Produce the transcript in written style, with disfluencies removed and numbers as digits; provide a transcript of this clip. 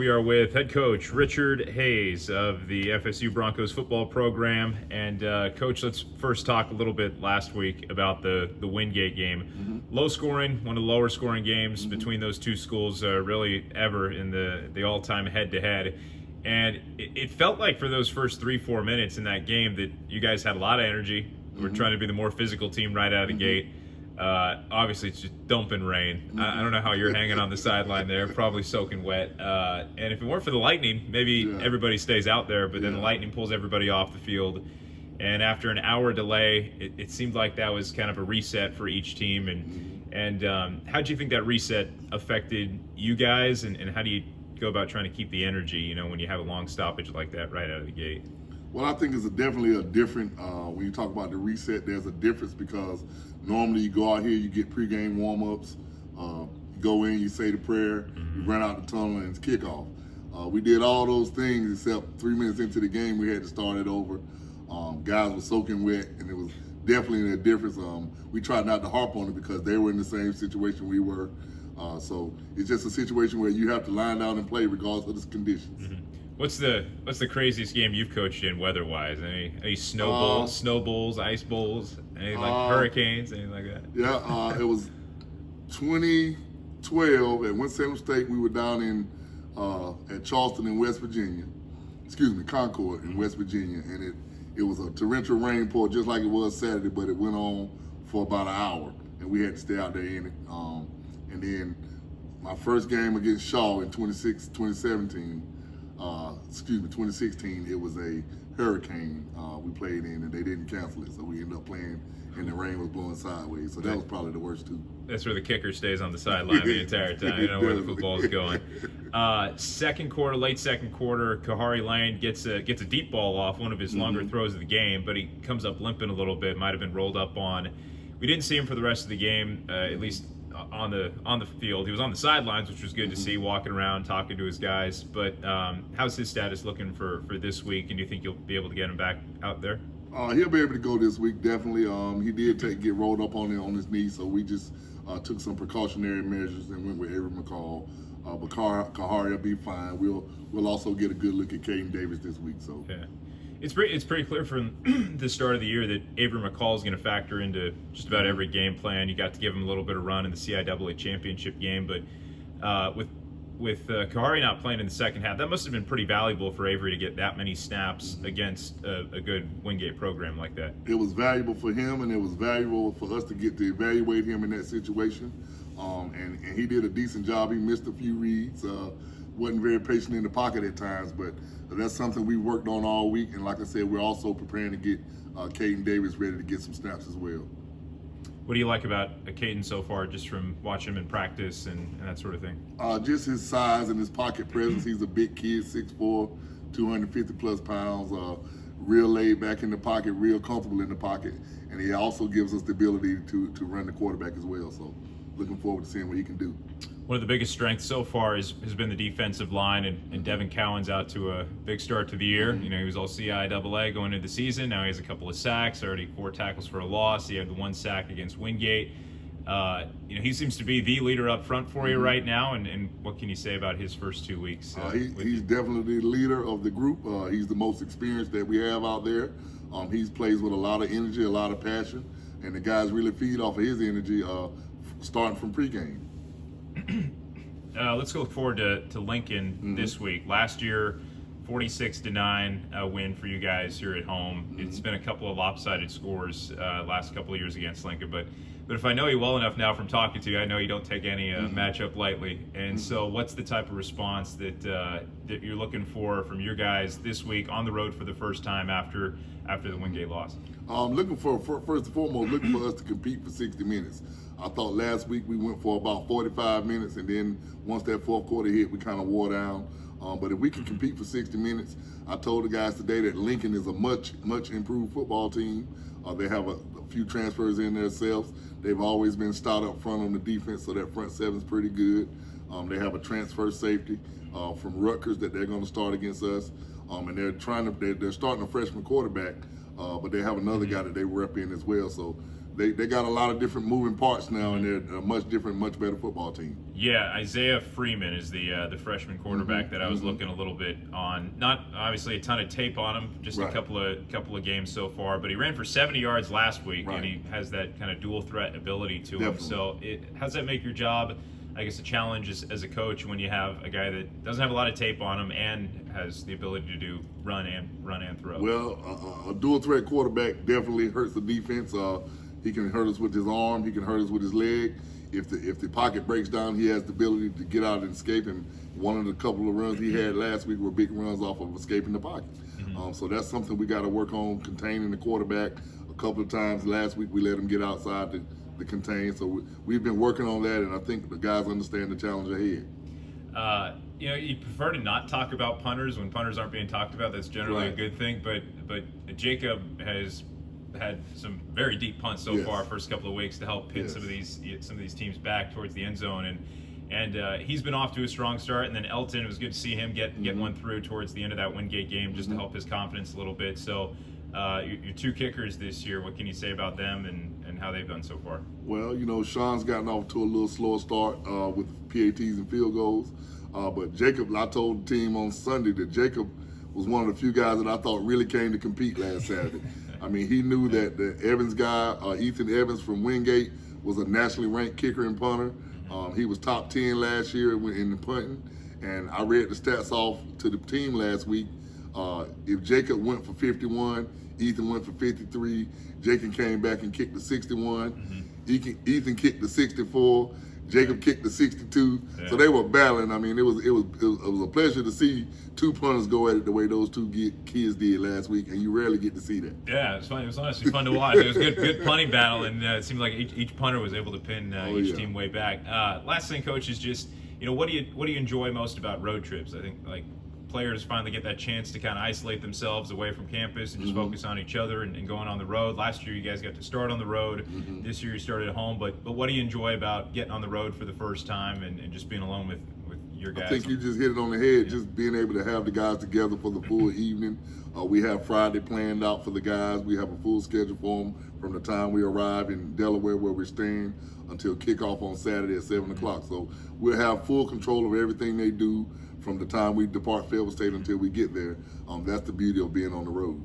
we are with head coach Richard Hayes of the FSU Broncos football program. And Coach, let's first talk a little bit last week about the Wingate game. Mm-hmm. Low scoring, one of the lower scoring games between those two schools really ever in the all-time head-to-head. And it felt like for those first 3-4 minutes in that game that you guys had a lot of energy. We're trying to be the more physical team right out of the gate. Obviously, it's just dumping rain. I don't know how you're hanging on the sideline there, probably soaking wet. And if it weren't for the lightning, maybe everybody stays out there, but then the lightning pulls everybody off the field. And after an hour delay, it seemed like that was kind of a reset for each team. And how do you think that reset affected you guys, and how do you go about trying to keep the energy, when you have a long stoppage like that right out of the gate? Well, I think it's definitely a different, when you talk about the reset, there's a difference because normally you go out here, you get pregame warm-ups, you go in, you say the prayer, you run out the tunnel, and it's kickoff. We did all those things except 3 minutes into the game, we had to start it over. Guys were soaking wet, and it was definitely a difference. We tried not to harp on it because they were in the same situation we were. So it's just a situation where you have to line down and play regardless of the conditions. What's the craziest game you've coached in weather-wise? Any snow bowls, ice bowls, any like hurricanes, anything like that? Yeah, it was 2012 at Winston State. We were down in at Charleston in West Virginia. Concord in West Virginia, and it was a torrential rainpour just like it was Saturday, but it went on for about an hour, and we had to stay out there in it. And then my first game against Shaw in 2016, it was a hurricane we played in, and they didn't cancel it, so we ended up playing, and the rain was blowing sideways. So that was probably the worst too. That's where the kicker stays on the sideline the entire time. You know where the football's going. Late second quarter, Kahari Lane gets a deep ball off one of his longer throws of the game, but he comes up limping a little bit. Might have been rolled up on. We didn't see him for the rest of the game, at least on the field. He was on the sidelines, which was good to see, walking around, talking to his guys. But how's his status looking for this week? And do you think you'll be able to get him back out there? He'll be able to go this week, definitely. He did get rolled up on his knee, so we just took some precautionary measures and went with Avery McCall. But Kahari will be fine. We'll also get a good look at Kaden Davis this week. So. Yeah. It's pretty clear from the start of the year that Avery McCall is going to factor into just about every game plan. You got to give him a little bit of run in the CIAA championship game, but with Kahari not playing in the second half, that must have been pretty valuable for Avery to get that many snaps against a good Wingate program like that. It was valuable for him, and it was valuable for us to get to evaluate him in that situation. And he did a decent job. He missed a few reads. Wasn't very patient in the pocket at times, but that's something we worked on all week. And like I said, we're also preparing to get Kaden Davis ready to get some snaps as well. What do you like about Kaden so far, just from watching him in practice and that sort of thing? Just his size and his pocket presence. He's a big kid, 6'4", 250 plus pounds, real laid back in the pocket, real comfortable in the pocket. And he also gives us the ability to run the quarterback as well. So looking forward to seeing what he can do. One of the biggest strengths so far has been the defensive line, and Devin Cowan's out to a big start to the year. He was all CIAA going into the season. Now he has a couple of sacks, already 4 tackles for a loss. He had the 1 sack against Wingate. He seems to be the leader up front for you right now, and what can you say about his first 2 weeks? He's definitely the leader of the group. He's the most experienced that we have out there. He plays with a lot of energy, a lot of passion, and the guys really feed off of his energy starting from pregame. Let's look forward to Lincoln this week. Last year, 46-9 win for you guys here at home. It's been a couple of lopsided scores last couple of years against Lincoln, but if I know you well enough now from talking to you, I know you don't take any matchup lightly. And so, what's the type of response that you're looking for from your guys this week on the road for the first time after the Wingate loss? Looking for first and foremost, looking for us to compete for 60 minutes. I thought last week we went for about 45 minutes, and then once that fourth quarter hit, we kind of wore down. But if we can compete for 60 minutes, I told the guys today that Lincoln is a much improved football team. They have a few transfers in themselves. They've always been stout up front on the defense, so that front seven's pretty good. They have a transfer safety from Rutgers that they're going to start against us, and they're starting a freshman quarterback, but they have another guy that they rep in as well. So they got a lot of different moving parts now, and they're a much different, much better football team. Yeah, Isaiah Freeman is the freshman quarterback that I was looking a little bit on. Not obviously a ton of tape on him, just a couple of games so far. But he ran for 70 yards last week, and he has that kind of dual threat ability to him. So how does that make your job, I guess, a challenge as a coach when you have a guy that doesn't have a lot of tape on him and has the ability to do run and throw? Well, a dual threat quarterback definitely hurts the defense. He can hurt us with his arm. He can hurt us with his leg. If the pocket breaks down, he has the ability to get out and escape. And one of the couple of runs he had last week were big runs off of escaping the pocket. So that's something we got to work on, containing the quarterback. A couple of times last week we let him get outside the contain. So we've been working on that, and I think the guys understand the challenge ahead. You prefer to not talk about punters when punters aren't being talked about. That's generally a good thing. But Jacob has had some very deep punts so far first couple of weeks to help pin some of these teams back towards the end zone, and he's been off to a strong start. And then Elton, it was good to see him get one through towards the end of that Wingate game just to help his confidence a little bit. So your two kickers this year, what can you say about them and how they've done so far? Well, Sean's gotten off to a little slower start with PATs and field goals, but Jacob, I told the team on Sunday that Jacob was one of the few guys that I thought really came to compete last Saturday. I mean, he knew that the Evans guy, Ethan Evans from Wingate, was a nationally ranked kicker and punter. He was top 10 last year in the punting, and I read the stats off to the team last week. If Jacob went for 51, Ethan went for 53. Jacob came back and kicked the 61. Ethan kicked the 64. Jacob kicked the 62. So they were battling. I mean, it was a pleasure to see two punters go at it the way those two kids did last week, and you rarely get to see that. Yeah, it was fun. It was honestly fun to watch. It was good punting battle, and it seemed like each punter was able to pin each team way back. Last thing, coach, is just what do you enjoy most about road trips? I think players finally get that chance to kind of isolate themselves away from campus and just focus on each other and going on the road. Last year you guys got to start on the road. This year you started at home, but what do you enjoy about getting on the road for the first time and just being alone with your guys? I think you just hit it on the head, just being able to have the guys together for the full evening. We have Friday planned out for the guys. We have a full schedule for them from the time we arrive in Delaware where we're staying until kickoff on Saturday at 7 o'clock. So we'll have full control of everything they do from the time we depart Fayetteville State until we get there. That's the beauty of being on the road.